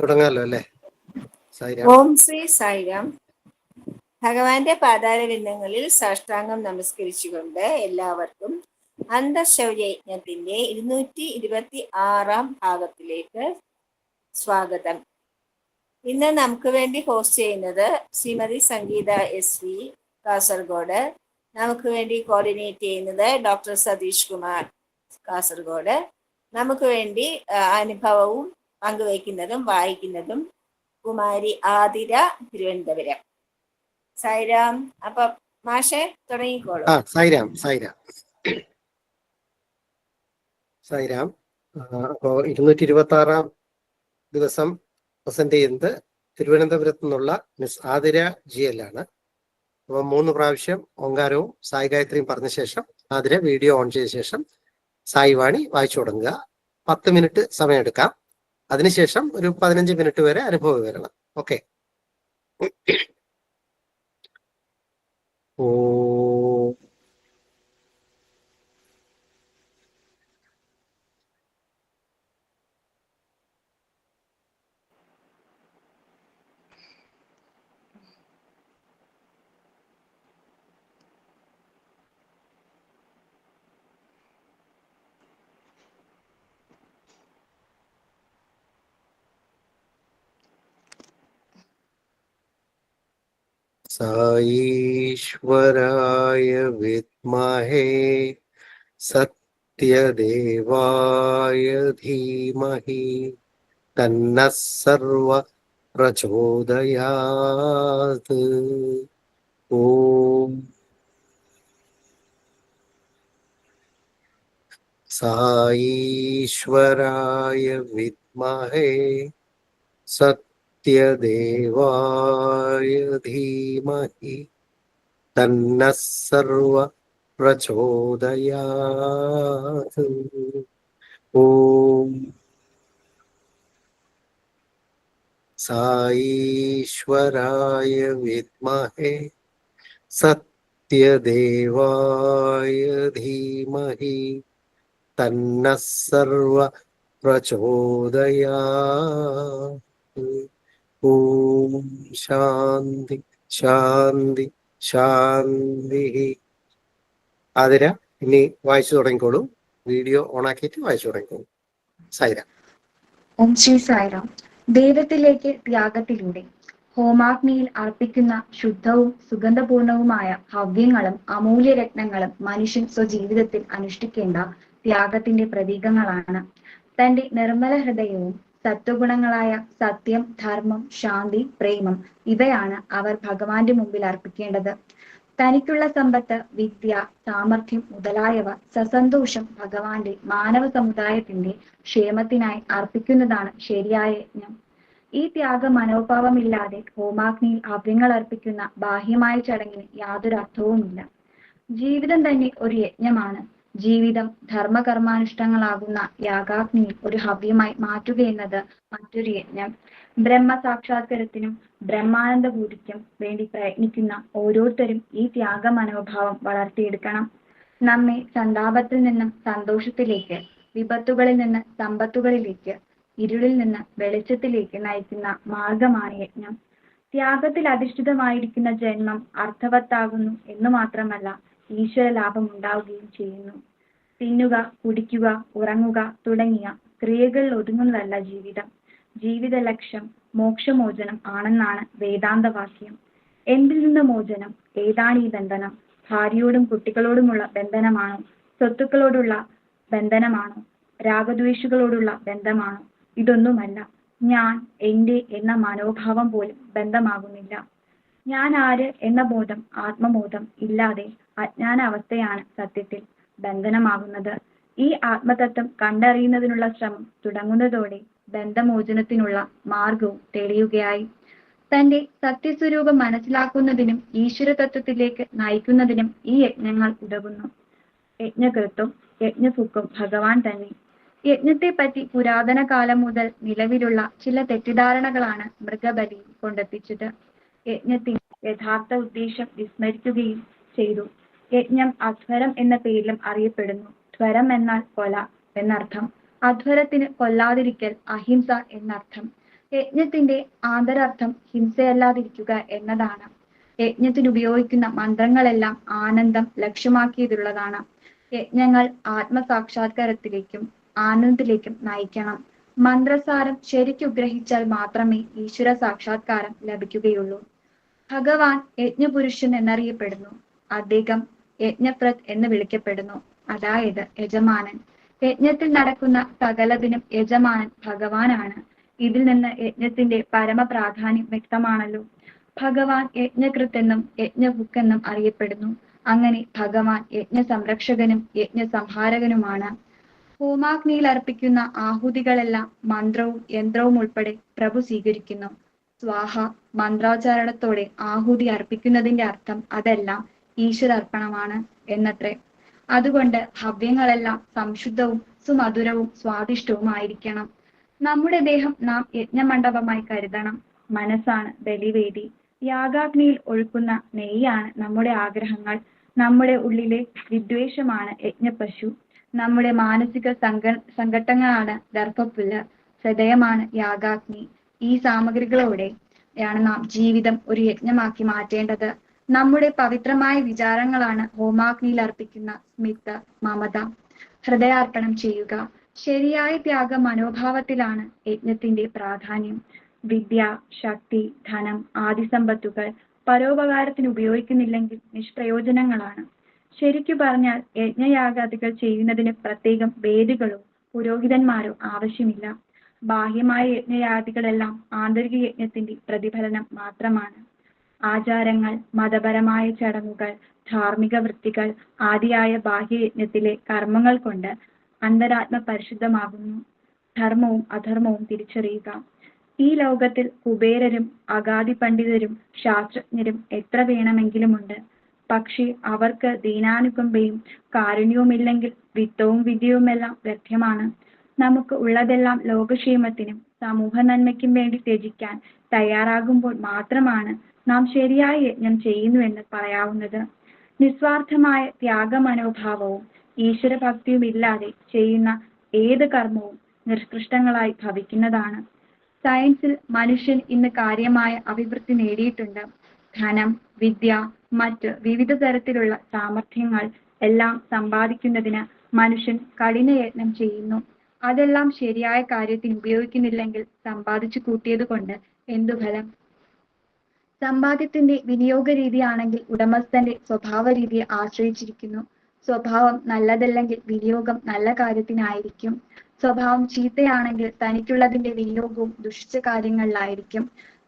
തുടങ്ങാലോ അല്ലേ? സായിരാം. ഓം ശ്രീ സായിരാം. ഭഗവാന്റെ പാതാരവിന്ദങ്ങളിൽ സാഷ്ടാംഗം നമസ്കരിച്ചുകൊണ്ട് എല്ലാവർക്കും അന്തഃശൗര്യയജ്ഞത്തിന്റെ 226 ഭാഗത്തിലേക്ക് സ്വാഗതം. ഇന്ന് നമുക്ക് വേണ്ടി ഹോസ്റ്റ് ചെയ്യുന്നത് ശ്രീമതി സംഗീത SV കാസർഗോഡ്. നമുക്ക് വേണ്ടി കോർഡിനേറ്റ് ചെയ്യുന്നത് ഡോക്ടർ സതീഷ് കുമാർ കാസർഗോഡ്. നമുക്ക് വേണ്ടി അനുഭവവും പങ്കുവയ്ക്കുന്നതും വായിക്കുന്നതും കുമാരി ആതിര തിരുവനന്തപുരം. സായിരാം. അപ്പൊ മാഷെ തുടങ്ങിക്കോളൂ. സായിരാം. അപ്പോ 226 ദിവസം പ്രസന്റ് ചെയ്യുന്നത് തിരുവനന്തപുരത്ത് നിന്നുള്ള മിസ് ആതിര GL ആണ്. അപ്പൊ 3 പ്രാവശ്യം ഓങ്കാരവും സായി ഗായത്രിയും പറഞ്ഞ ശേഷം ആതിര വീഡിയോ ഓൺ ചെയ്ത ശേഷം സായി വാണി വായിച്ചു തുടങ്ങുക. 10 മിനിറ്റ് സമയം എടുക്കാം. അതിനുശേഷം ഒരു 15 മിനിറ്റ് വരെ അനുഭവം വരണം. ഓക്കെ. ഓ സായീശ്വരായ വിദ്മഹേ സത്യദേവായ ധീമഹി തന്നഃ സർവ പ്രചോദയാത്. ഓം സായീശ്വരായ വിദ്മഹേ സത്യദേവായ ധീമഹി തന്നഃ സർവ പ്രചോദയാത്. ഓം സായീശ്വരായ വിദ്മഹേ സത്യദേവായ ധീമഹി തന്നഃ സർവ പ്രചോദയാത്. ഓം ശാന്തി ശാന്തി ശാന്തി. ആതിര ഇനി വായിച്ചു തുടങ്ങിക്കോളൂ. വീഡിയോ ഓണാക്കിയിട്ട് വായിച്ചു തുടങ്ങിക്കോളൂ. സായിരാം. ഓം ശ്രീ സായിരാം. ദൈവത്തിലേക്ക് ത്യാഗത്തിലൂടെ ഹോമാഗ്നിയിൽ അർപ്പിക്കുന്ന ശുദ്ധവും സുഗന്ധപൂർണവുമായ ഹവ്യങ്ങളും അമൂല്യരത്നങ്ങളും മനുഷ്യൻ സ്വജീവിതത്തിൽ അനുഷ്ഠിക്കേണ്ട ത്യാഗത്തിന്റെ പ്രതീകങ്ങളാണ്. തന്റെ നിർമ്മല ഹൃദയവും സത്വഗുണങ്ങളായ സത്യം, ധർമ്മം, ശാന്തി, പ്രേമം ഇവയാണ് അവർ ഭഗവാന്റെ മുമ്പിൽ അർപ്പിക്കേണ്ടത്. തനിക്കുള്ള സമ്പത്ത്, വിദ്യ, സാമർഥ്യം മുതലായവ സസന്തോഷം ഭഗവാന്റെ മാനവ സമുദായത്തിന്റെ ക്ഷേമത്തിനായി അർപ്പിക്കുന്നതാണ് ശരിയായ യജ്ഞം. ഈ ത്യാഗ മനോഭാവമില്ലാതെ ഹോമാഗ്നിയിൽ ഹവ്യങ്ങൾ അർപ്പിക്കുന്ന ബാഹ്യമായ ചടങ്ങിന് യാതൊരു അർത്ഥവുമില്ല. ജീവിതം തന്നെ ഒരു യജ്ഞമാണ്. ജീവിതം ധർമ്മകർമാനുഷ്ഠങ്ങളാകുന്ന യാഗാഗ്നിയിൽ ഒരു ഹവ്യമായി മാറ്റുകയെന്നത് മറ്റൊരു യജ്ഞം. ബ്രഹ്മ സാക്ഷാത്കാരത്തിനും ബ്രഹ്മാനന്ദഭൂതിക്കും വേണ്ടി പ്രയത്നിക്കുന്ന ഓരോരുത്തരും ഈ ത്യാഗ മനോഭാവം വളർത്തിയെടുക്കണം. നമ്മെ സന്താപത്തിൽ നിന്നും സന്തോഷത്തിലേക്ക്, വിപത്തുകളിൽ നിന്ന് സമ്പത്തുകളിലേക്ക്, ഇരുളിൽ നിന്ന് വെളിച്ചത്തിലേക്ക് നയിക്കുന്ന മാർഗമാണ് യജ്ഞം. ത്യാഗത്തിൽ അധിഷ്ഠിതമായിരിക്കുന്ന ജന്മം അർത്ഥവത്താകുന്നു എന്നു മാത്രമല്ല, ഈശ്വര ലാഭം ഉണ്ടാവുകയും ചെയ്യുന്നു. തിന്നുക, കുടിക്കുക, ഉറങ്ങുക തുടങ്ങിയ ക്രിയകളിൽ ഒതുങ്ങുന്നതല്ല ജീവിതം. ജീവിത ലക്ഷ്യം മോക്ഷമോചനം ആണെന്നാണ് വേദാന്തവാക്യം. എന്തിൽ നിന്ന് മോചനം? ഏതാണ് ഈ ബന്ധനം? ഭാര്യയോടും കുട്ടികളോടുമുള്ള ബന്ധനമാണോ? സ്വത്തുക്കളോടുള്ള ബന്ധനമാണോ? രാഗദ്വേഷികളോടുള്ള ബന്ധമാണോ? ഇതൊന്നുമല്ല. ഞാൻ, എൻ്റെ എന്ന മനോഭാവം പോലും ബന്ധമാകുന്നില്ല. ഞാൻ ആര് എന്ന ബോധം, ആത്മബോധം ഇല്ലാതെ അജ്ഞാന അവസ്ഥയാണ് സത്യത്തിൽ ബന്ധനമാകുന്നത്. ഈ ആത്മതത്വം കണ്ടറിയുന്നതിനുള്ള ശ്രമം തുടങ്ങുന്നതോടെ ബന്ധമോചനത്തിനുള്ള മാർഗവും തെളിയുകയായി. തന്റെ സത്യസ്വരൂപം മനസ്സിലാക്കുന്നതിനും ഈശ്വര തത്വത്തിലേക്ക് നയിക്കുന്നതിനും ഈ യജ്ഞങ്ങൾ ഉതകുന്നു. യജ്ഞകൃത്തും യജ്ഞഭുക്കും ഭഗവാൻ തന്നെ. യജ്ഞത്തെ പറ്റി പുരാതന കാലം മുതൽ നിലവിലുള്ള ചില തെറ്റിദ്ധാരണകളാണ് മൃഗബലി കൊണ്ടെത്തിച്ചത്. യജ്ഞത്തിന്റെ യഥാർത്ഥ ഉദ്ദേശം വിസ്മരിക്കുകയും ചെയ്തു. യജ്ഞം അധ്വരം എന്ന പേരിലും അറിയപ്പെടുന്നു. ധ്വരം എന്നാൽ കൊല എന്നർത്ഥം. അധ്വരത്തിന് കൊല്ലാതിരിക്കൽ, അഹിംസ എന്നർത്ഥം. യജ്ഞത്തിന്റെ ആന്തരാർത്ഥം ഹിംസയല്ലാതിരിക്കുക എന്നതാണ്. യജ്ഞത്തിന് ഉപയോഗിക്കുന്ന മന്ത്രങ്ങളെല്ലാം ആനന്ദം ലക്ഷ്യമാക്കിയതുള്ളതാണ്. യജ്ഞങ്ങൾ ആത്മസാക്ഷാത്കാരത്തിലേക്കും ആനന്ദത്തിലേക്കും നയിക്കണം. മന്ത്രസാരം ശരിക്കു ഗ്രഹിച്ചാൽ മാത്രമേ ഈശ്വര സാക്ഷാത്കാരം ലഭിക്കുകയുള്ളൂ. ഭഗവാൻ യജ്ഞപുരുഷൻ എന്നറിയപ്പെടുന്നു. അദ്ദേഹം യജ്ഞപ്രത് എന്ന് വിളിക്കപ്പെടുന്നു, അതായത് യജമാനൻ. യജ്ഞത്തിൽ നടക്കുന്ന സകലതിനും യജമാനൻ ഭഗവാനാണ്. ഇതിൽ നിന്ന് യജ്ഞത്തിന്റെ പരമപ്രാധാന്യം വ്യക്തമാണല്ലോ. ഭഗവാൻ യജ്ഞകൃത്ത് എന്നും യജ്ഞഭുക്ക് എന്നും അറിയപ്പെടുന്നു. അങ്ങനെ ഭഗവാൻ യജ്ഞ സംരക്ഷകനും യജ്ഞ സംഹാരകനുമാണ്. ഹോമാഗ്നിയിൽ അർപ്പിക്കുന്ന ആഹുതികളെല്ലാം മന്ത്രവും യന്ത്രവും ഉൾപ്പെടെ പ്രഭു സ്വീകരിക്കുന്നു. സ്വാഹ മന്ത്രോച്ചാരണത്തോടെ ആഹുതി അർപ്പിക്കുന്നതിന്റെ അർത്ഥം അതെല്ലാം ഈശ്വരാർപ്പണമാണ് എന്നത്രേ. അതുകൊണ്ട് ഹവ്യങ്ങളെല്ലാം സംശുദ്ധവും സുമധുരവും സ്വാദിഷ്ടവുമായിരിക്കണം. നമ്മുടെ ദേഹം നാം യജ്ഞമണ്ഡപമായി കരുതണം. മനസ്സാണ് ബലിവേദി. യാഗാഗ്നിയിൽ ഒഴുക്കുന്ന നെയ്യാണ് നമ്മുടെ ആഗ്രഹങ്ങൾ. നമ്മുടെ ഉള്ളിലെ വിദ്വേഷമാണ് യജ്ഞപശു. നമ്മുടെ മാനസിക സങ്കട്ടങ്ങളാണ് ദർഭപ്പുല്ല്. ഹൃദയമാണ് യാഗാഗ്നി. ഈ സാമഗ്രികളോടെയാണ് നാം ജീവിതം ഒരു യജ്ഞമാക്കി മാറ്റേണ്ടത്. നമ്മുടെ പവിത്രമായ വിചാരങ്ങളാണ് ഹോമാഗ്നിയിൽ അർപ്പിക്കുന്ന സ്മിത, മമത. ഹൃദയാർപ്പണം ചെയ്യുക. ശരിയായ ത്യാഗ മനോഭാവത്തിലാണ് യജ്ഞത്തിന്റെ പ്രാധാന്യം. വിദ്യ, ശക്തി, ധനം ആദി സമ്പത്തുകൾ പരോപകാരത്തിന് ഉപയോഗിക്കുന്നില്ലെങ്കിൽ നിഷ്പ്രയോജനങ്ങളാണ്. ശരിക്കു പറഞ്ഞാൽ യജ്ഞയാഗാദികൾ ചെയ്യുന്നതിന് പ്രത്യേകം വേദികളോ പുരോഹിതന്മാരോ ആവശ്യമില്ല. ബാഹ്യമായ യജ്ഞയാദികളെല്ലാം ആന്തരിക യജ്ഞത്തിന്റെ പ്രതിഫലനം മാത്രമാണ്. ആചാരങ്ങൾ, മതപരമായ ചടങ്ങുകൾ, ധാർമ്മിക വൃത്തികൾ ആദിയായ ബാഹ്യയജ്ഞത്തിലെ കർമ്മങ്ങൾ കൊണ്ട് അന്തരാത്മ പരിശുദ്ധമാകുന്നു. ധർമ്മവും അധർമ്മവും തിരിച്ചറിയുക. ഈ ലോകത്തിൽ കുബേരരും അഗാധി പണ്ഡിതരും ശാസ്ത്രജ്ഞരും എത്ര വേണമെങ്കിലുമുണ്ട്. പക്ഷേ അവർക്ക് ദീനാനുകമ്പയും കാരുണ്യവുമില്ലെങ്കിൽ വിത്തവും വിദ്യയുമെല്ലാം വ്യർത്ഥമാണ്. നമുക്ക് ഉള്ളതെല്ലാം ലോകക്ഷേമത്തിനും സമൂഹ നന്മയ്ക്കും വേണ്ടി ത്യജിക്കാൻ തയ്യാറാകുമ്പോൾ മാത്രമാണ് നാം ശരിയായ യജ്ഞം ചെയ്യുന്നുവെന്ന് പറയാവുന്നത്. നിസ്വാർത്ഥമായ ത്യാഗമനോഭാവവും ഈശ്വരഭക്തിയും ഇല്ലാതെ ചെയ്യുന്ന ഏത് കർമ്മവും നിഷ്കൃഷ്ടങ്ങളായി ഭവിക്കുന്നതാണ്. സയൻസിൽ മനുഷ്യൻ ഇന്ന് കാര്യമായ അഭിവൃദ്ധി നേടിയിട്ടുണ്ട്. ധനം, വിദ്യ, മറ്റ് വിവിധ തരത്തിലുള്ള സാമർഥ്യങ്ങൾ എല്ലാം സമ്പാദിക്കുന്നതിന് മനുഷ്യൻ കഠിനയത്നം ചെയ്യുന്നു. അതെല്ലാം ശരിയായ കാര്യത്തിന് ഉപയോഗിക്കുന്നില്ലെങ്കിൽ സമ്പാദിച്ചു കൂട്ടിയത് കൊണ്ട് എന്തു ഫലം? സമ്പാദ്യത്തിന്റെ വിനിയോഗ രീതിയാണെങ്കിൽ ഉടമസ്ഥന്റെ സ്വഭാവ രീതിയെ ആശ്രയിച്ചിരിക്കുന്നു. സ്വഭാവം നല്ലതല്ലെങ്കിൽ വിനിയോഗം നല്ല കാര്യത്തിനായിരിക്കും. സ്വഭാവം ചീത്തയാണെങ്കിൽ തനിക്കുള്ളതിന്റെ വിനിയോഗവും ദുഷിച്ച കാര്യങ്ങളിലായിരിക്കും.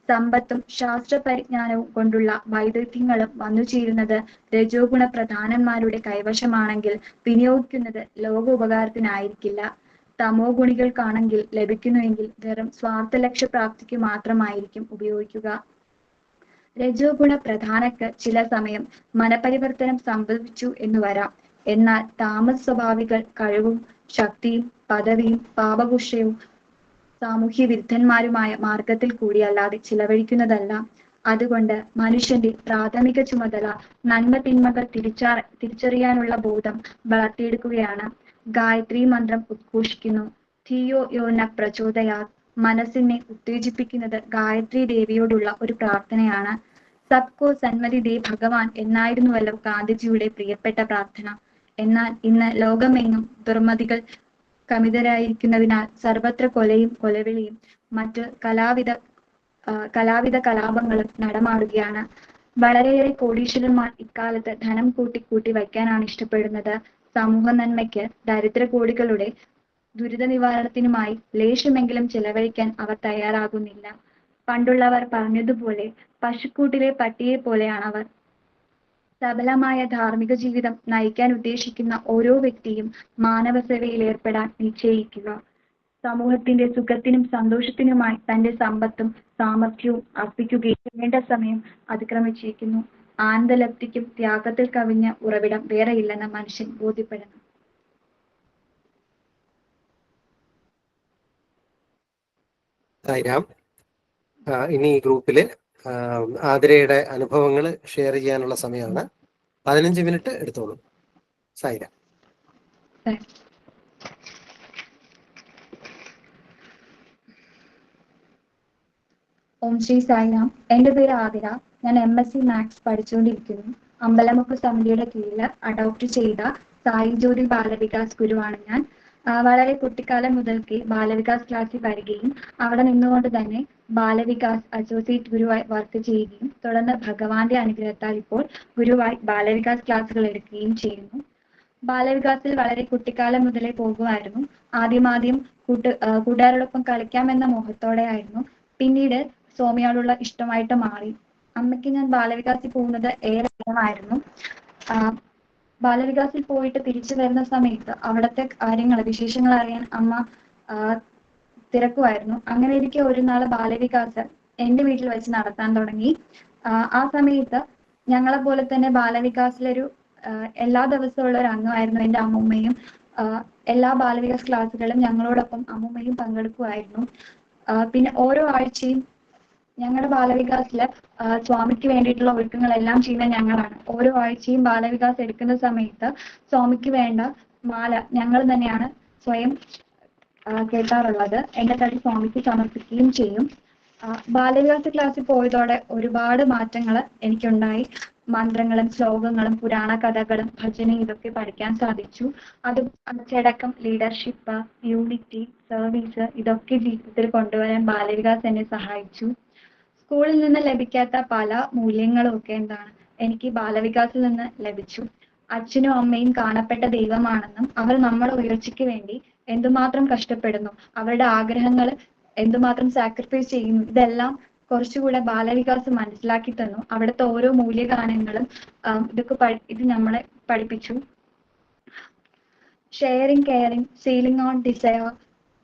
സമ്പത്തും ശാസ്ത്ര പരിജ്ഞാനവും കൊണ്ടുള്ള വൈദഗ്ധ്യങ്ങളും വന്നു ചേരുന്നത് രജോ ഗുണ പ്രധാനന്മാരുടെ കൈവശമാണെങ്കിൽ വിനിയോഗിക്കുന്നത് ലോക ഉപകാരത്തിനായിരിക്കില്ല. തമോ ഗുണികൾക്കാണെങ്കിൽ ലഭിക്കുന്നുവെങ്കിൽ വെറും സ്വാർത്ഥ ലക്ഷ്യ പ്രാപ്തിക്ക് മാത്രമായിരിക്കും ഉപയോഗിക്കുക. രജോ ഗുണ പ്രധാനക്ക് ചില സമയം മനപരിവർത്തനം സംഭവിച്ചു എന്ന് വരാം. എന്നാൽ താമസ സ്വഭാവികൾ കഴിവും ശക്തിയും പദവിയും പാപപുഷ്യവും സാമൂഹ്യ വിരുദ്ധന്മാരുമായ മാർഗത്തിൽ കൂടിയല്ലാതെ ചിലവഴിക്കുന്നതല്ല. അതുകൊണ്ട് മനുഷ്യന്റെ പ്രാഥമിക ചുമതല നന്മ തിന്മകൾ തിരിച്ചറിയാനുള്ള ബോധം വളർത്തിയെടുക്കുകയാണ്. ഗായത്രി മന്ത്രം ഉദ്ഘോഷിക്കുന്നു. ധിയോ യോ ന പ്രചോദയാത്. മനസ്സിനെ ഉത്തേജിപ്പിക്കുന്നത് ഗായത്രി ദേവിയോടുള്ള ഒരു പ്രാർത്ഥനയാണ്. സബ്കോ സന്മതി ദേ ഭഗവാൻ എന്നായിരുന്നുവല്ലോ ഗാന്ധിജിയുടെ പ്രിയപ്പെട്ട പ്രാർത്ഥന. എന്നാൽ ഇന്ന് ലോകമെങ്ങും ദുർമതികൾ കമിതരായിരിക്കുന്നതിനാൽ സർവത്ര കൊലയും കൊലവിളിയും മറ്റ് കലാവിധ കലാപങ്ങളും നടമാടുകയാണ്. വളരെയേറെ കോടീശ്വരന്മാർ ഇക്കാലത്ത് ധനം കൂട്ടി വയ്ക്കാനാണ് ഇഷ്ടപ്പെടുന്നത്. സമൂഹ നന്മയ്ക്ക് ദരിദ്ര കോടികളുടെ ദുരിത നിവാരണത്തിനുമായി ലേശമെങ്കിലും ചെലവഴിക്കാൻ അവർ തയ്യാറാകുന്നില്ല. പണ്ടുള്ളവർ പറഞ്ഞതുപോലെ പശുക്കൂട്ടിലെ പട്ടിയെ പോലെയാണവർ. സബലമായ ധാർമ്മിക ജീവിതം നയിക്കാൻ ഉദ്ദേശിക്കുന്ന ഓരോ വ്യക്തിയും മാനവ സേവയിൽ ഏർപ്പെടാൻ നിശ്ചയിക്കുക. സമൂഹത്തിന്റെ സുഖത്തിനും സന്തോഷത്തിനുമായി തന്റെ സമ്പത്തും സാമർഥ്യവും അർപ്പിക്കുകയും വേണ്ട സമയം അതിക്രമിച്ചിരിക്കുന്നു. ആനന്ദലബ്ധിക്കും ത്യാഗത്തിൽ കവിഞ്ഞ ഉറവിടം വേറെയില്ലെന്ന് മനുഷ്യൻ ബോധ്യപ്പെടണം. ഇനി ഈ ഗ്രൂപ്പില് ആതിരയുടെ അനുഭവങ്ങൾ ഷെയർ ചെയ്യാനുള്ള സമയമാണ്. 15 മിനിറ്റ് എടുത്തോളൂ. സായിരാം. ഓം ശ്രീ സായിറാം. എൻ്റെ പേര് ആതിര. ഞാൻ MSc മാത്സ് പഠിച്ചുകൊണ്ടിരിക്കുന്നു. അമ്പലമുക്ക് സമിതിയുടെ കീഴിൽ അഡോപ്റ്റ് ചെയ്ത സായി ജ്യോതി ബാലവികാസ് ഗുരുവാണ് ഞാൻ. വളരെ കുട്ടിക്കാലം മുതൽക്കേ ബാലവികാസ് ക്ലാസ്സിൽ വരികയും അവിടെ നിന്നുകൊണ്ട് തന്നെ ബാലവികാസ് അസോസിയേറ്റ് ഗുരുവായി വർക്ക് ചെയ്യുകയും തുടർന്ന് ഭഗവാന്റെ അനുഗ്രഹത്താൽ ഇപ്പോൾ ഗുരുവായി ബാലവികാസ് ക്ലാസ്സുകൾ എടുക്കുകയും ചെയ്യുന്നു. ബാലവികാസിൽ വളരെ കുട്ടിക്കാലം മുതലേ പോകുമായിരുന്നു. ആദ്യം കൂട്ടുകാരോടൊപ്പം കളിക്കാമെന്ന മോഹത്തോടെ ആയിരുന്നു. പിന്നീട് സ്വാമിയോടുള്ള ഇഷ്ടമായിട്ട് മാറി. അമ്മയ്ക്ക് ഞാൻ ബാലവികാസിൽ പോകുന്നത് ഏറെ ഇഷ്ടമായിരുന്നു. ബാലവികാസിൽ പോയിട്ട് തിരിച്ചു വരുന്ന സമയത്ത് അവിടുത്തെ കാര്യങ്ങൾ വിശേഷങ്ങൾ അറിയാൻ അമ്മ തിരക്കുമായിരുന്നു. അങ്ങനെ ഇരിക്കെ ഒരു നാൾ ബാലവികാസ് എൻ്റെ വീട്ടിൽ വെച്ച് നടത്താൻ തുടങ്ങി. ആ സമയത്ത് ഞങ്ങളെ പോലെ തന്നെ ബാലവികാസിലൊരു എല്ലാ ദിവസവും ഉള്ള ഒരു അംഗമായിരുന്നു എൻ്റെ അമ്മൂമ്മയും. എല്ലാ ബാലവികാസ് ക്ലാസ്സുകളും ഞങ്ങളോടൊപ്പം അമ്മൂമ്മയും പങ്കെടുക്കുമായിരുന്നു. പിന്നെ ഓരോ ആഴ്ചയും ഞങ്ങളുടെ ബാലവികാസില് സ്വാമിക്ക് വേണ്ടിയിട്ടുള്ള ഒരുക്കങ്ങളെല്ലാം ചെയ്യുന്ന ഞങ്ങളാണ്. ഓരോ ആഴ്ചയും ബാലവികാസ് എടുക്കുന്ന സമയത്ത് സ്വാമിക്ക് വേണ്ട മാല ഞങ്ങൾ തന്നെയാണ് സ്വയം കേട്ടാറുള്ളത്. എൻ്റെ തടി സ്വാമിക്ക് സമർപ്പിക്കുകയും ചെയ്യും. ബാലവികാസ ക്ലാസ്സിൽ പോയതോടെ ഒരുപാട് മാറ്റങ്ങൾ എനിക്കുണ്ടായി. മന്ത്രങ്ങളും ശ്ലോകങ്ങളും പുരാണ കഥകളും ഭജനയും ഇതൊക്കെ പഠിക്കാൻ സാധിച്ചു. അത് അച്ചടക്കം, ലീഡർഷിപ്പ്, യൂണിറ്റി, സർവീസ് ഇതൊക്കെ ജീവിതത്തിൽ കൊണ്ടുവരാൻ ബാലവികാസ് എന്നെ സഹായിച്ചു. സ്കൂളിൽ നിന്ന് ലഭിക്കാത്ത പല മൂല്യങ്ങളും ഒക്കെ എനിക്ക് ബാലവികാസിൽ നിന്ന് ലഭിച്ചു. അച്ഛനും അമ്മയും കാണപ്പെട്ട ദൈവമാണെന്നും അവർ നമ്മുടെ ഉയർച്ചയ്ക്ക് വേണ്ടി എന്തുമാത്രം കഷ്ടപ്പെടുന്നു, അവരുടെ ആഗ്രഹങ്ങൾ എന്തുമാത്രം സാക്രിഫൈസ് ചെയ്യുന്നു, ഇതെല്ലാം കുറച്ചുകൂടെ ബാലവികാസ് മനസ്സിലാക്കി തന്നു. അവിടുത്തെ ഓരോ മൂല്യഗാനങ്ങളും ഇത് നമ്മളെ പഠിപ്പിച്ചു. Sharing, caring, ceiling on desire,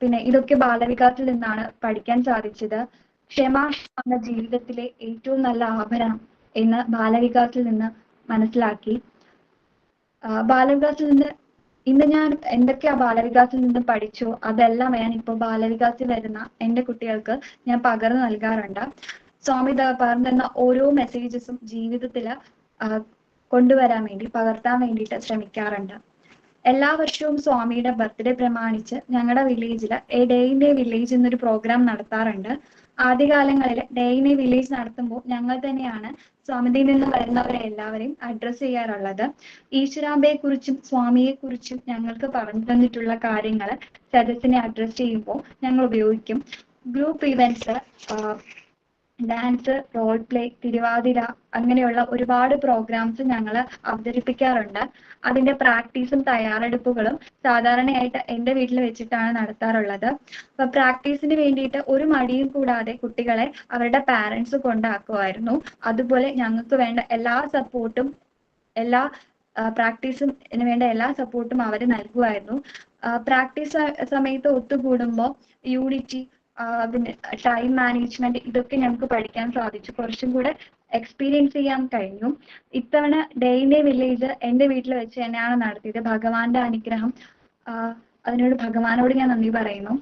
പിന്നെ ഇതൊക്കെ ബാലവികാസിൽ നിന്നാണ് പഠിക്കാൻ സാധിച്ചത്. ക്ഷമ എന്ന ജീവിതത്തിലെ ഏറ്റവും നല്ല ആഭരണം എന്ന് ബാലവികാസിൽ നിന്ന് മനസ്സിലാക്കി. ബാലവികാസിൽ നിന്ന് ഇന്ന് ഞാൻ എന്തൊക്കെയാ ബാലവികാസിൽ നിന്ന് പഠിച്ചു അതെല്ലാം ഞാൻ ഇപ്പോൾ ബാലവികാസിൽ വരുന്ന എൻ്റെ കുട്ടികൾക്ക് ഞാൻ പകർന്നു നൽകാറുണ്ട്. സ്വാമി പറഞ്ഞു തന്ന ഓരോ മെസ്സേജസും ജീവിതത്തിൽ കൊണ്ടുവരാൻ വേണ്ടി പകർത്താൻ വേണ്ടിയിട്ട് ശ്രമിക്കാറുണ്ട്. എല്ലാ വർഷവും സ്വാമിയുടെ ബർത്ത്ഡേ പ്രമാണിച്ച് ഞങ്ങളുടെ വില്ലേജിൽ A day in A village എന്നൊരു പ്രോഗ്രാം നടത്താറുണ്ട്. ആദ്യകാലങ്ങളിൽ ഡേ ഇൻ എ വില്ലേജ് നടത്തുമ്പോൾ ഞങ്ങൾ തന്നെയാണ് സ്വാമിയിൽ നിന്ന് വരുന്നവരെ എല്ലാവരെയും അഡ്രസ്സ് ചെയ്യാറുള്ളത്. ഈശ്വരാംബയെ കുറിച്ചും സ്വാമിയെ കുറിച്ചും ഞങ്ങൾക്ക് പറഞ്ഞു തന്നിട്ടുള്ള കാര്യങ്ങൾ സദസ്സിനെ അഡ്രസ്സ് ചെയ്യുമ്പോൾ ഞങ്ങൾ ഉപയോഗിക്കും. Group events, dance, role play, Thiruvathira അങ്ങനെയുള്ള ഒരുപാട് പ്രോഗ്രാംസ് ഞങ്ങൾ അവതരിപ്പിക്കാറുണ്ട്. അതിന്റെ പ്രാക്ടീസും തയ്യാറെടുപ്പുകളും സാധാരണയായിട്ട് എൻ്റെ വീട്ടിൽ വെച്ചിട്ടാണ് നടത്താറുള്ളത്. അപ്പൊ പ്രാക്ടീസിന് വേണ്ടിയിട്ട് ഒരു മടിയും കൂടാതെ കുട്ടികളെ അവരുടെ പാരൻസ് കൊണ്ടാക്കുമായിരുന്നു. അതുപോലെ ഞങ്ങൾക്ക് വേണ്ട എല്ലാ സപ്പോർട്ടും പ്രാക്ടീസിന് വേണ്ട എല്ലാ സപ്പോർട്ടും അവർ നൽകുമായിരുന്നു. പ്രാക്ടീസ് സമയത്ത് ഒത്തുകൂടുമ്പോൾ യൂണിറ്റി, പിന്നെ ടൈം മാനേജ്മെന്റ് ഇതൊക്കെ ഞങ്ങൾക്ക് പഠിക്കാൻ സാധിച്ചു. കുറച്ചും കൂടെ എക്സ്പീരിയൻസ് ചെയ്യാൻ കഴിഞ്ഞു. ഇത്തവണ ഡേ ഇൻ എ വില്ലേജ് എൻ്റെ വീട്ടിൽ വെച്ച് തന്നെയാണ് നടത്തിയത്. ഭഗവാന്റെ അനുഗ്രഹം, അതിനോട് ഭഗവാനോട് ഞാൻ നന്ദി പറയുന്നു.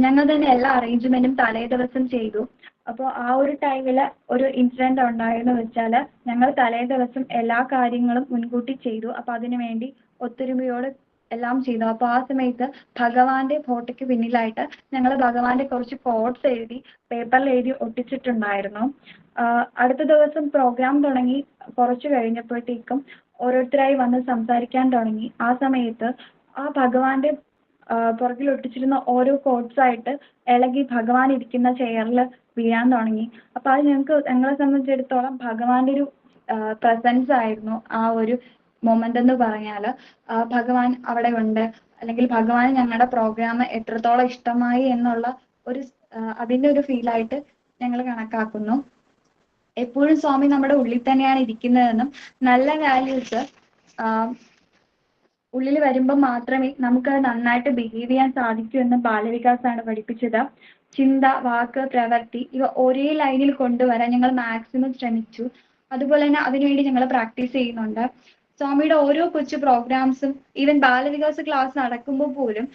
ഞങ്ങൾ തന്നെ എല്ലാ അറേഞ്ച്മെന്റും തലേ ദിവസം ചെയ്തു. അപ്പോൾ ആ ഒരു ടൈമിൽ ഒരു ഇൻസിഡന്റ് ഉണ്ടായെന്ന് വെച്ചാൽ ഞങ്ങൾ തലേ ദിവസം എല്ലാ കാര്യങ്ങളും മുൻകൂട്ടി ചെയ്തു. അപ്പൊ അതിനു വേണ്ടി ഒത്തൊരുമയോട് എല്ലാം ചെയ്തു. അപ്പൊ ആ സമയത്ത് ഭഗവാന്റെ ഫോട്ടോയ്ക്ക് പിന്നിലായിട്ട് ഞങ്ങൾ ഭഗവാന്റെ കുറച്ച് കോട്സ് എഴുതി പേപ്പറിൽ എഴുതി ഒട്ടിച്ചിട്ടുണ്ടായിരുന്നു. അടുത്ത ദിവസം പ്രോഗ്രാം തുടങ്ങി കുറച്ച് കഴിഞ്ഞപ്പോഴത്തേക്കും ഓരോരുത്തരായി വന്ന് സംസാരിക്കാൻ തുടങ്ങി. ആ സമയത്ത് ആ ഭഗവാന്റെ പുറകിൽ ഒട്ടിച്ചിരുന്ന ഓരോ കോട്സ് ആയിട്ട് ഇളകി ഭഗവാൻ ഇരിക്കുന്ന ചെയറിൽ വീഴാൻ തുടങ്ങി. അപ്പൊ അത് ഞങ്ങളെ സംബന്ധിച്ചിടത്തോളം ഭഗവാന്റെ ഒരു പ്രസൻസ് ആയിരുന്നു ആ ഒരു മൊമെന്റ് എന്ന് പറഞ്ഞാല്. ഭഗവാൻ അവിടെ ഉണ്ട്, അല്ലെങ്കിൽ ഭഗവാൻ ഞങ്ങളുടെ പ്രോഗ്രാം എത്രത്തോളം ഇഷ്ടമായി എന്നുള്ള ഒരു അതിന്റെ ഒരു ഫീലായിട്ട് ഞങ്ങൾ കണക്കാക്കുന്നു. എപ്പോഴും സ്വാമി നമ്മുടെ ഉള്ളിൽ തന്നെയാണ് ഇരിക്കുന്നതെന്നും നല്ല വാല്യൂസ് ഉള്ളിൽ വരുമ്പോൾ മാത്രമേ നമുക്ക് നന്നായിട്ട് ബിഹേവ് ചെയ്യാൻ സാധിക്കൂ എന്നും ബാലവികാസാണ് പഠിപ്പിച്ചത്. ചിന്ത, വാക്ക്, പ്രവൃത്തി ഇവ ഒരേ ലൈനിൽ കൊണ്ടുവരാൻ ഞങ്ങൾ മാക്സിമം ശ്രമിച്ചു. അതുപോലെ തന്നെ അതിനുവേണ്ടി ഞങ്ങൾ പ്രാക്ടീസ് ചെയ്യുന്നുണ്ട്. സ്വാമിയുടെ ഓരോ കൊച്ചു പ്രോഗ്രാംസും ഈവൻ ബാലവികാസ ക്ലാസ് നടക്കുമ്പോൾ പോലും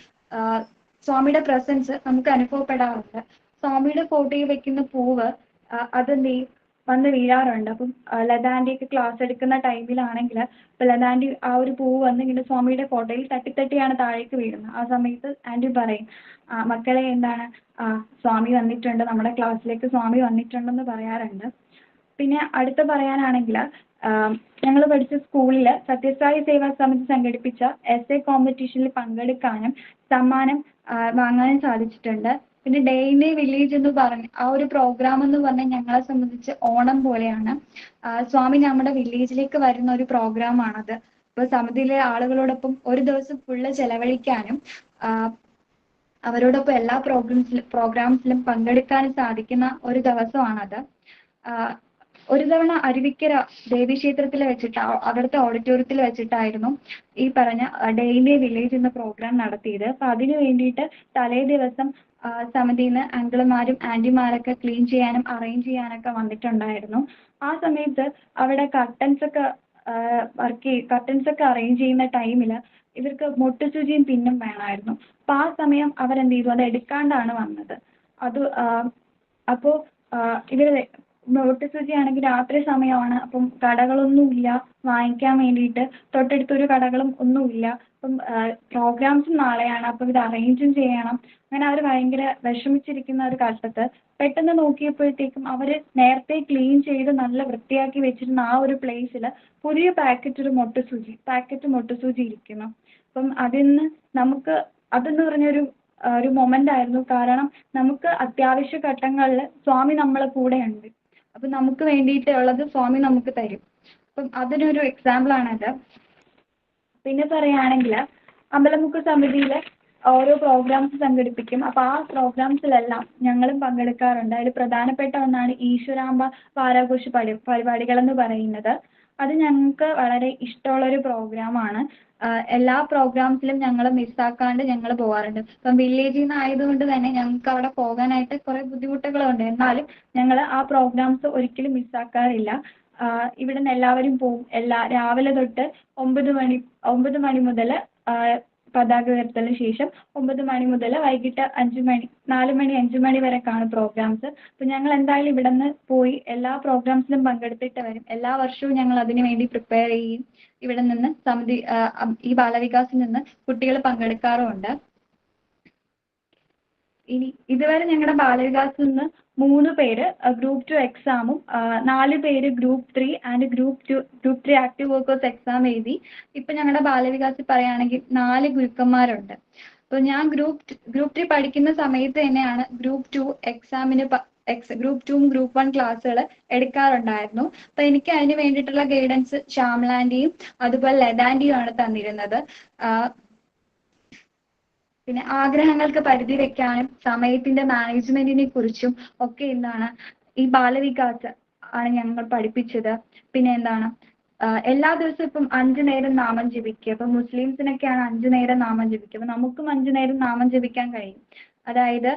സ്വാമിയുടെ പ്രസൻസ് നമുക്ക് അനുഭവപ്പെടാറുണ്ട്. സ്വാമിയുടെ ഫോട്ടോയിൽ വെക്കുന്ന പൂവ് അതെന്ത് ചെയ്യും, വന്ന് വീഴാറുണ്ട്. അപ്പം ലത ആൻറ്റിയൊക്കെ ക്ലാസ് എടുക്കുന്ന ടൈമിലാണെങ്കിൽ ഇപ്പൊ ലത ആൻറ്റി ആ ഒരു പൂവ് വന്ന് ഇങ്ങനെ സ്വാമിയുടെ ഫോട്ടോയിൽ തട്ടിയാണ് താഴേക്ക് വീഴുന്നത്. ആ സമയത്ത് ആൻറ്റി പറയും, മക്കളെ എന്താണ്, സ്വാമി വന്നിട്ടുണ്ട്, നമ്മുടെ ക്ലാസ്സിലേക്ക് സ്വാമി വന്നിട്ടുണ്ടെന്ന് പറയാറുണ്ട്. പിന്നെ അടുത്ത പറയാനാണെങ്കിൽ ഞങ്ങൾ പഠിച്ച സ്കൂളിൽ സത്യസായി സേവാ സമിതി സംഘടിപ്പിച്ച എസ്എ കോമ്പറ്റീഷനിൽ പങ്കെടുക്കാനും സമ്മാനം വാങ്ങാനും സാധിച്ചിട്ടുണ്ട്. പിന്നെ ഡേ ഇൻ എ വില്ലേജ് എന്ന് പറഞ്ഞ ആ ഒരു പ്രോഗ്രാം എന്ന് പറഞ്ഞാൽ ഞങ്ങളെ സംബന്ധിച്ച് ഓണം പോലെയാണ്. സ്വാമി നമ്മുടെ വില്ലേജിലേക്ക് വരുന്ന ഒരു പ്രോഗ്രാമാണത്. ഇപ്പൊ സമിതിയിലെ ആളുകളോടൊപ്പം ഒരു ദിവസം ഫുള്ള് ചെലവഴിക്കാനും അവരോടൊപ്പം എല്ലാ പ്രോഗ്രാംസിലും പങ്കെടുക്കാനും സാധിക്കുന്ന ഒരു ദിവസമാണത്. ഒരു തവണ അരുവിക്കര ദേവീക്ഷേത്രത്തിൽ വെച്ചിട്ട് അവിടുത്തെ ഓഡിറ്റോറിയത്തിൽ വെച്ചിട്ടായിരുന്നു ഈ പറഞ്ഞ ഡേ ഇൻ എ വില്ലേജ് എന്ന പ്രോഗ്രാം നടത്തിയത്. അപ്പൊ അതിനു വേണ്ടിയിട്ട് തലേ ദിവസം സമിതിയിൽ നിന്ന് അങ്കിളുമാരും ആന്റിമാരൊക്കെ ക്ലീൻ ചെയ്യാനും അറേഞ്ച് ചെയ്യാനൊക്കെ വന്നിട്ടുണ്ടായിരുന്നു. ആ സമയത്ത് അവിടെ കർട്ടൻസ് ഒക്കെ അറേഞ്ച് ചെയ്യുന്ന ടൈമിൽ ഇവർക്ക് മൊട്ടുസൂചിയും പിന്നും വേണമായിരുന്നു. അപ്പൊ ആ സമയം അവരെന്ത് ചെയ്തു, അത് എടുക്കാണ്ടാണ് വന്നത്. അത് അപ്പോ ഇവര് മൊട്ടുസൂചി ആണെങ്കിൽ രാത്രി സമയമാണ്. അപ്പം കടകളൊന്നുമില്ല വാങ്ങിക്കാൻ വേണ്ടിയിട്ട്, തൊട്ടടുത്തൊരു കടകളും ഒന്നുമില്ല. അപ്പം പ്രോഗ്രാംസും നാളെയാണ്, അപ്പം ഇത് അറേഞ്ചും ചെയ്യണം. അങ്ങനെ അവർ ഭയങ്കര വിഷമിച്ചിരിക്കുന്ന ഒരു ഘട്ടത്ത് പെട്ടെന്ന് നോക്കിയപ്പോഴത്തേക്കും അവര് നേരത്തെ ക്ലീൻ ചെയ്ത് നല്ല വൃത്തിയാക്കി വെച്ചിരുന്ന ആ ഒരു പ്ലേസിൽ പുതിയ പാക്കറ്റ് മൊട്ടുസൂചി ഇരിക്കുന്നു. അപ്പം അതിന്ന് നമുക്ക് അതെന്ന് പറഞ്ഞൊരു ഒരു മൊമെന്റ് ആയിരുന്നു. കാരണം നമുക്ക് അത്യാവശ്യ ഘട്ടങ്ങളിൽ സ്വാമി നമ്മളെ കൂടെ ഉണ്ട്. അപ്പൊ നമുക്ക് വേണ്ടിയിട്ടുള്ളത് സ്വാമി നമുക്ക് തരും. അപ്പം അതിനൊരു എക്സാമ്പിൾ ആണത്. പിന്നെ പറയുകയാണെങ്കിൽ അമ്പലമുക്ക് സമിതിയിൽ ഓരോ പ്രോഗ്രാംസ് സംഘടിപ്പിക്കും. അപ്പൊ ആ പ്രോഗ്രാംസിലെല്ലാം ഞങ്ങളും പങ്കെടുക്കാറുണ്ട്. അതിൽ പ്രധാനപ്പെട്ട ഒന്നാണ് ഈശ്വരാംബ വാരാഘോഷ പരിപാടികൾ എന്ന് പറയുന്നത്. അത് ഞങ്ങൾക്ക് വളരെ ഇഷ്ടമുള്ളൊരു പ്രോഗ്രാമാണ്. എല്ലാ പ്രോഗ്രാംസിലും ഞങ്ങൾ മിസ്സാക്കാണ്ട് ഞങ്ങൾ പോകാറുണ്ട്. ഇപ്പം വില്ലേജിൽ നിന്ന് ആയതുകൊണ്ട് തന്നെ ഞങ്ങൾക്ക് അവിടെ പോകാനായിട്ട് കുറെ ബുദ്ധിമുട്ടുകളുണ്ട്. എന്നാലും ഞങ്ങൾ ആ പ്രോഗ്രാംസ് ഒരിക്കലും മിസ്സാക്കാറില്ല. ഇവിടെ നിന്ന് എല്ലാവരും പോവും. രാവിലെ തൊട്ട് 9 മണി മുതൽ പതാക ഉയർത്തലിന് ശേഷം 9 മണി മുതൽ വൈകിട്ട് 4 മണി 5 മണി വരെ കാണും പ്രോഗ്രാംസ്. അപ്പൊ ഞങ്ങൾ എന്തായാലും ഇവിടെ നിന്ന് പോയി എല്ലാ പ്രോഗ്രാംസിലും പങ്കെടുത്തിട്ട് വരും. എല്ലാ വർഷവും ഞങ്ങൾ അതിനു വേണ്ടി പ്രിപ്പയർ ചെയ്യും. ഇവിടെ നിന്ന് സമിതി ഈ ബാലവികാസിൽ നിന്ന് കുട്ടികൾ പങ്കെടുക്കാറുമുണ്ട്. ഇനി ഇതുവരെ ഞങ്ങളുടെ ബാലവികാസിൽ നിന്ന് 3 പേര് ഗ്രൂപ്പ് 2 എക്സാമും 4 പേര് group 3 and group 3 active workers exam എഴുതി. ഇപ്പൊ ഞങ്ങളുടെ ബാലവികാസിൽ പറയുകയാണെങ്കിൽ 4 ഗുരുക്കന്മാരുണ്ട്. അപ്പൊ ഞാൻ ഗ്രൂപ്പ് 3 പഠിക്കുന്ന സമയത്ത് തന്നെയാണ് ഗ്രൂപ്പ് 2 എക്സാമിന് ഗ്രൂപ്പ് 2 ഗ്രൂപ്പ് 1 ക്ലാസ്സുകൾ എടുക്കാറുണ്ടായിരുന്നു. അപ്പൊ എനിക്ക് അതിന് വേണ്ടിയിട്ടുള്ള ഗൈഡൻസ് ശ്യാമലാൻറ്റിയും അതുപോലെ ലതാൻറ്റിയും ആണ് തന്നിരുന്നത്. പിന്നെ ആഗ്രഹങ്ങൾക്ക് പരിധി വെക്കാനും സമയത്തിന്റെ മാനേജ്മെന്റിനെ കുറിച്ചും ഒക്കെ എന്താണ് ഈ ബാലവികാസ് ആണ് ഞങ്ങൾ പഠിപ്പിച്ചത്. പിന്നെ എന്താണ് എല്ലാ ദിവസവും ഇപ്പം 5 നേരം നാമം ജപിക്കുക. ഇപ്പൊ മുസ്ലിംസിനൊക്കെയാണ് 5 നേരം നാമം ജപിക്കുക. അപ്പൊ നമുക്കും 5 നേരം നാമം ജപിക്കാൻ കഴിയും. അതായത്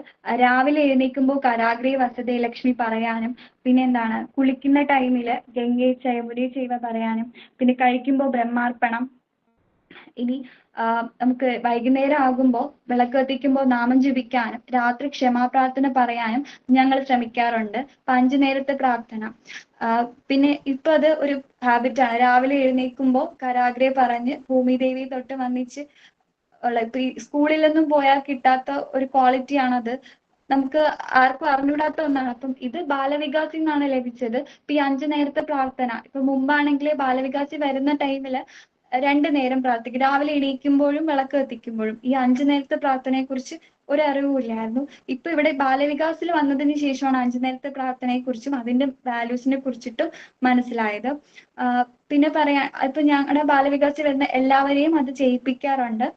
രാവിലെ എഴുന്നേൽക്കുമ്പോൾ കരാഗ്രേ വസതേ ലക്ഷ്മി പറയാനും, പിന്നെ എന്താണ് കുളിക്കുന്ന ടൈമിൽ ഗംഗേ ചയമുരേ ചെയ്വ പറയാനും, പിന്നെ കഴിക്കുമ്പോൾ ബ്രഹ്മാർപ്പണം. ഇനി നമുക്ക് വൈകുന്നേരം ആകുമ്പോൾ വിളക്ക് കത്തിക്കുമ്പോൾ നാമം ജപിക്കാനും രാത്രി ക്ഷമാപ്രാർത്ഥന പറയാനും ഞങ്ങൾ ശ്രമിക്കാറുണ്ട്. 5 നേരത്തെ പ്രാർത്ഥന. പിന്നെ ഇപ്പൊ അത് ഒരു ഹാബിറ്റാണ്. രാവിലെ എഴുന്നേൽക്കുമ്പോൾ കരാഗ്രേ പറഞ്ഞ് ഭൂമിദേവി തൊട്ട് വന്നിച്ച് ഉള്ള ഇപ്പൊ ഈ സ്കൂളിലൊന്നും പോയാൽ കിട്ടാത്ത ഒരു ക്വാളിറ്റിയാണത്. നമുക്ക് ആർക്കും അറിഞ്ഞൂടാത്ത ഒന്നാണ്. അപ്പം ഇത് ബാലവികാസിൽ നിന്നാണ് ലഭിച്ചത്. ഇപ്പൊ ഈ 5 നേരത്തെ പ്രാർത്ഥന ഇപ്പൊ മുമ്പാണെങ്കിൽ ബാലവികാസി വരുന്ന ടൈമില് 2 നേരം പ്രാർത്ഥിക്കും. രാവിലെ എണീക്കുമ്പോഴും വിളക്ക് കത്തിക്കുമ്പോഴും. ഈ 5 നേരത്തെ പ്രാർത്ഥനയെ കുറിച്ച് ഒരു അറിവുമില്ലായിരുന്നു. ഇപ്പൊ ഇവിടെ ബാലവികാസിൽ വന്നതിന് ശേഷമാണ് 5 നേരത്തെ പ്രാർത്ഥനയെ കുറിച്ചും അതിന്റെ വാല്യൂസിനെ കുറിച്ചിട്ടും മനസ്സിലായത്. പിന്നെ ഇപ്പൊ ഞങ്ങളുടെ ബാലവികാസിൽ വരുന്ന എല്ലാവരെയും അത് ചെയ്യിപ്പിക്കാറുണ്ട്.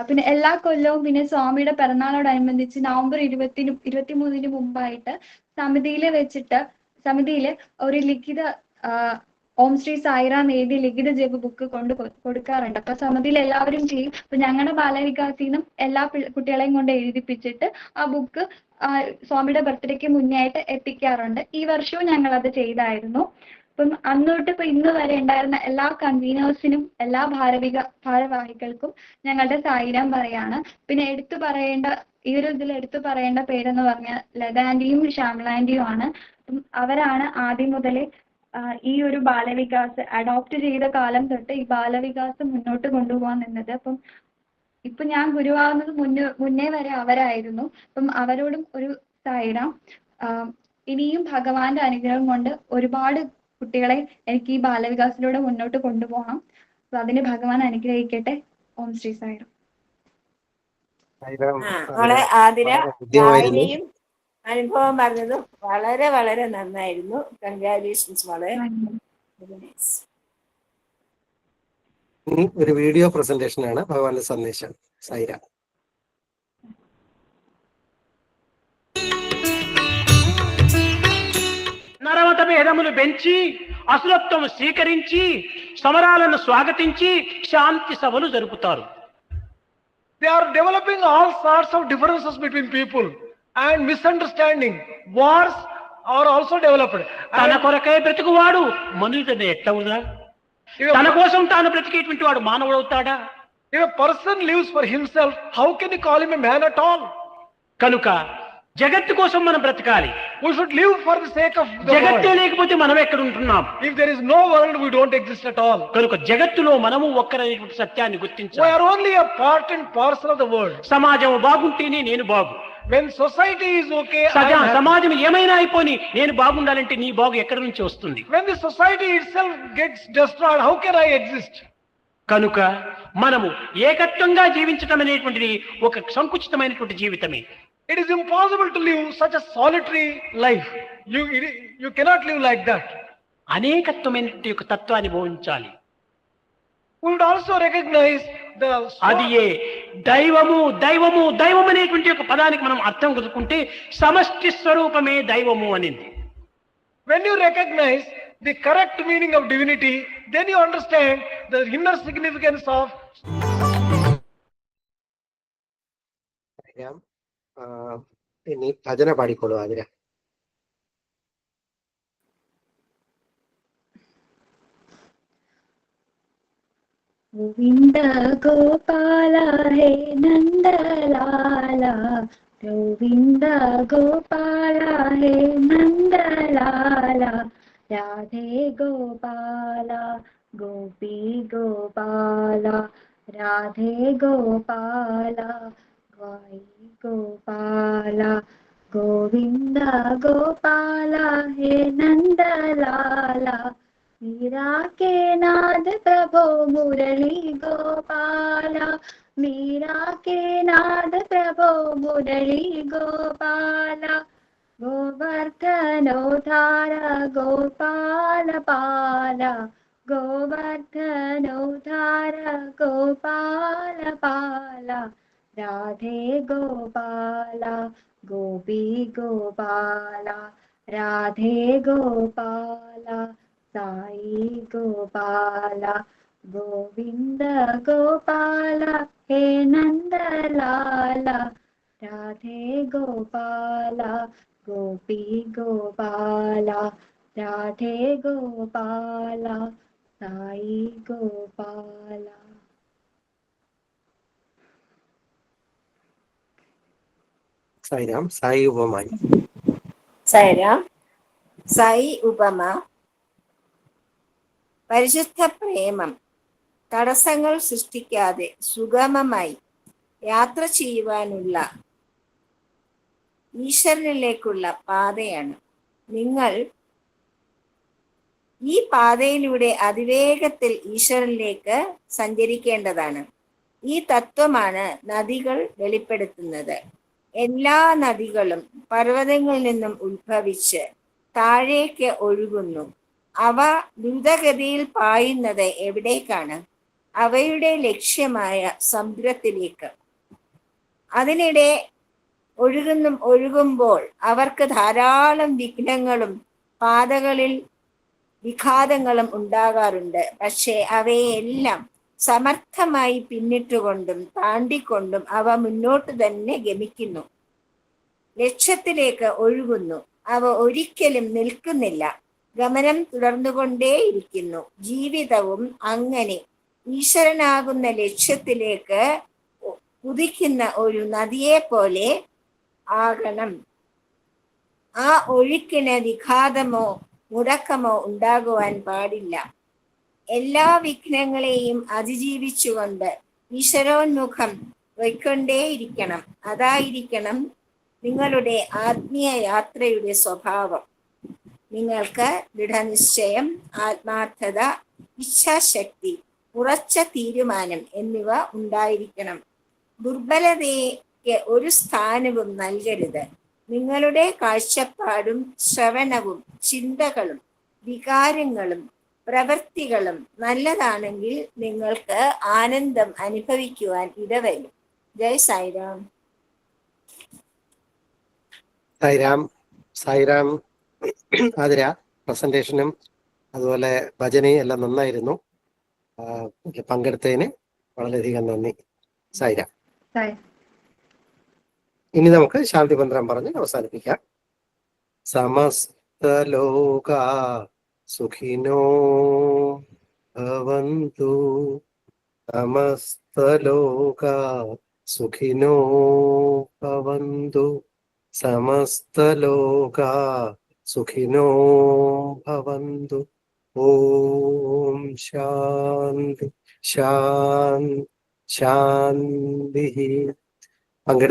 പിന്നെ എല്ലാ കൊല്ലവും പിന്നെ സ്വാമിയുടെ പിറന്നാളോടനുബന്ധിച്ച് നവംബർ 20-നും 23-നും മുമ്പായിട്ട് സമിതിയില് ഒരു ലിഖിത ഓം ശ്രീ സായിറാം എഴുതി ലിഖിത ജപ ബുക്ക് കൊടുക്കാറുണ്ട്. അപ്പൊ സമിതിയിൽ എല്ലാവരും ചെയ്യും. അപ്പൊ ഞങ്ങളുടെ ബാലവികാസിന്നും എല്ലാ കുട്ടികളെയും കൊണ്ട് എഴുതിപ്പിച്ചിട്ട് ആ ബുക്ക് സ്വാമിയുടെ ബർത്ത്ഡേക്ക് മുന്നേ ആയിട്ട് എത്തിക്കാറുണ്ട്. ഈ വർഷവും ഞങ്ങൾ അത് ചെയ്തായിരുന്നു. അപ്പം അന്ന് തൊട്ട് ഇപ്പൊ ഇന്ന് വരെ ഉണ്ടായിരുന്ന എല്ലാ കൺവീനേഴ്സിനും എല്ലാ ഭാരവാഹികൾക്കും ഞങ്ങളുടെ സായിരാം പറയാണ്. പിന്നെ ഈ ഒരു ഇതിൽ എടുത്തു പറയേണ്ട പേരെന്ന് പറഞ്ഞാൽ ലതാൻറ്റിയും ശ്യാമലാൻറ്റിയും ആണ്. അപ്പം അവരാണ് ആദ്യം മുതലേ ഈ ഒരു ബാലവികാസ് അഡോപ്റ്റ് ചെയ്ത കാലം തൊട്ട് ഈ ബാലവികാസം മുന്നോട്ട് കൊണ്ടുപോകാൻ നിന്നത്. അപ്പം ഇപ്പൊ ഞാൻ ഗുരുവാകുന്നത് മുന്നേ വരെ അവരായിരുന്നു. അപ്പം അവരോടും ഒരു സായിരാം. ഇനിയും ഭഗവാന്റെ അനുഗ്രഹം കൊണ്ട് ഒരുപാട് കുട്ടികളെ എനിക്ക് ഈ ബാലവികാസത്തിലൂടെ മുന്നോട്ട് കൊണ്ടുപോകണം. അപ്പൊ അതിന് ഭഗവാൻ അനുഗ്രഹിക്കട്ടെ. ഓം ശ്രീ സായിരാം. മോളെ ആതിര ബുദ്ധിമായിരുന്നു. രാവിലെയും അനുഭവം പറഞ്ഞത് വളരെ വളരെ നന്നായിരുന്നു. കൺഗ്രാജുലേഷൻസ് മോളെ. ഇനി ഒരു വീഡിയോ പ്രസന്റേഷൻ ആണ് ഭഗവാന്റെ സന്ദേശം. സൈര. నరమత భేదములు పెంచి అసురత్వం స్వీకరించి సమరాలను స్వాగతించి శాంతి సభలు జరుపుతారు. They are developing all sorts of differences between people and misunderstanding. Wars are also developed. తన కొరకై బ్రతుకువాడు మనుషుడు ఎట్లవుదా? తన కోసం తాను బ్రతికేటువంటి వాడు మానవుడవుతాడా? If a person lives for himself, how can you call him a man at all? కనుక జగత్తు కోసం మనం బ్రతకాలి. We should live for the sake of the జగత్తే world. లేకపోతే మనం ఎక్కడ ఉంటున్నాం? If there is no world, we don't exist at all. కనుక జగత్తులో మనము ఒక్కరైనటువంటి సత్యాన్ని We గుర్తించాలి. are only a part and parcel of the world. సమాజం బాగుంటేనే నేను బాగు. When society is okay, I am happy. సమాజం ఏమైనా అయిపోని నేను బాగుండాలంటే నీ బాగు ఎక్కడి నుంచి వస్తుంది? When the society itself gets destroyed, how can I exist? కనుక మనము ఏకత్వంగా జీవించటం అనేటువంటిది ఒక సంకుచితమైనటువంటి జీవితమే. It is impossible to live such a solitary life. You cannot live like that. అనేకత్వమైనటువంటి ఒక తత్వాన్ని బోధించాలి. We would also recognize the అది ఏ దైవము దైవము దైవం అనేటువంటి ఒక పదానికి మనం అర్థం కుదుకుంటే సమష్టి స్వరూపమే దైవము అనింది. When you recognize the correct meaning of divinity, then you understand the inner significance of. ഇനി ഭജന പാടിക്കോളൂ ആതിര. ഗോവിന്ദ ഗോപാല ഹേ നന്ദലാല, ഗോവിന്ദ ഗോപാല ഹേ നന്ദലാല, രാധേ ഗോപാല ഗോപി ഗോപാല, രാധേ ഗോപാല ഗോപി ഗോപാല, ഗോവിന്ദ ഗോപാല ഹേ നന്ദലാല, मीरा के नाद प्रभो मुरली गोपाल, मीरा के नाद प्रभो मुरली गोपाल, गोवर्धनोद्धार गोपाल पाल, गोवर्धनोद्धार गोपाल पाल, राधे गोपाल गोपी गोपाल, राधे गोपाल साई गोपाल, गोविंद गोपाल हे नंदलाल, राधे गोपाल गोपी गोपाल, राधे गोपाल साई गोपाल. സായിരാം. സായി ഉപമായി. സായിരാം. സായി ഉപമ. പരിശുദ്ധ പ്രേമം തടസ്സങ്ങൾ സൃഷ്ടിക്കാതെ സുഗമമായി യാത്ര ചെയ്യുവാനുള്ള ഈശ്വരനിലേക്കുള്ള പാതയാണ്. നിങ്ങൾ ഈ പാതയിലൂടെ അതിവേഗത്തിൽ ഈശ്വരനിലേക്ക് സഞ്ചരിക്കേണ്ടതാണ്. ഈ തത്വമാണ് നദികൾ വെളിപ്പെടുത്തുന്നത്. എല്ലാ നദികളും പർവ്വതങ്ങളിൽ നിന്നും ഉത്ഭവിച്ച് താഴേക്ക് ഒഴുകുന്നു. അവ ദ്രുതഗതിയിൽ പായുന്നത് എവിടേക്കാണ്? അവയുടെ ലക്ഷ്യമായ സമുദ്രത്തിലേക്ക്. അതിനിടെ ഒഴുകുമ്പോൾ അവർക്ക് ധാരാളം വിഘ്നങ്ങളും പാതകളിൽ വിഘാതങ്ങളും ഉണ്ടാകാറുണ്ട്. പക്ഷേ അവയെല്ലാം സമർത്ഥമായി പിന്നിട്ടുകൊണ്ടും താണ്ടിക്കൊണ്ടും അവ മുന്നോട്ട് തന്നെ ഗമിക്കുന്നു, ലക്ഷ്യത്തിലേക്ക് ഒഴുകുന്നു. അവ ഒരിക്കലും നിൽക്കുന്നില്ല, ഗമനം തുടർന്നുകൊണ്ടേയിരിക്കുന്നു. ജീവിതവും അങ്ങനെ ഈശ്വരനാകുന്ന ലക്ഷ്യത്തിലേക്ക് കുതിക്കുന്ന ഒരു നദിയെ പോലെ ആകണം. ആ ഒഴുക്കിന് വിഘാതമോ മുടക്കമോ ഉണ്ടാകുവാൻ പാടില്ല. എല്ലാ വിഘ്നങ്ങളെയും അതിജീവിച്ചുകൊണ്ട് ഈശ്വരോന്മുഖം വയ്ക്കൊണ്ടേയിരിക്കണം. അതായിരിക്കണം നിങ്ങളുടെ ആത്മീയ യാത്രയുടെ സ്വഭാവം. നിങ്ങൾക്ക് ദൃഢനിശ്ചയം, ആത്മാർത്ഥത, ഇച്ഛാശക്തി, ഉറച്ച തീരുമാനം എന്നിവ ഉണ്ടായിരിക്കണം. ദുർബലതയ്ക്ക് ഒരു സ്ഥാനവും നൽകരുത്. നിങ്ങളുടെ കാഴ്ചപ്പാടും ശ്രവണവും ചിന്തകളും വികാരങ്ങളും പ്രവൃത്തികളും നല്ലതാണെങ്കിൽ നിങ്ങൾക്ക് ആനന്ദം അനുഭവിക്കുവാൻ ഇടവരും. ജയ് സായിരാം. സായിരാം. സായിരാം. ആതിര, പ്രസന്റേഷനും അതുപോലെ ഭജനയും എല്ലാം നന്നായിരുന്നു. പങ്കെടുത്തതിന് വളരെയധികം നന്ദി. സായിരാം. ഇനി നമുക്ക് ശാന്തി മന്ത്രം പറഞ്ഞ് അവസാനിപ്പിക്കാം. സമസ്തലോക സുഖിനോ ഭവന്തു. സമസ്തലോക സുഖിനോ ഭവന്തു. സമസ്തലോക സുഖിനോ ഭവന്തു. ഓം ശാന്തി ശാന്തി ശാന്തി. പങ്കെടുത്ത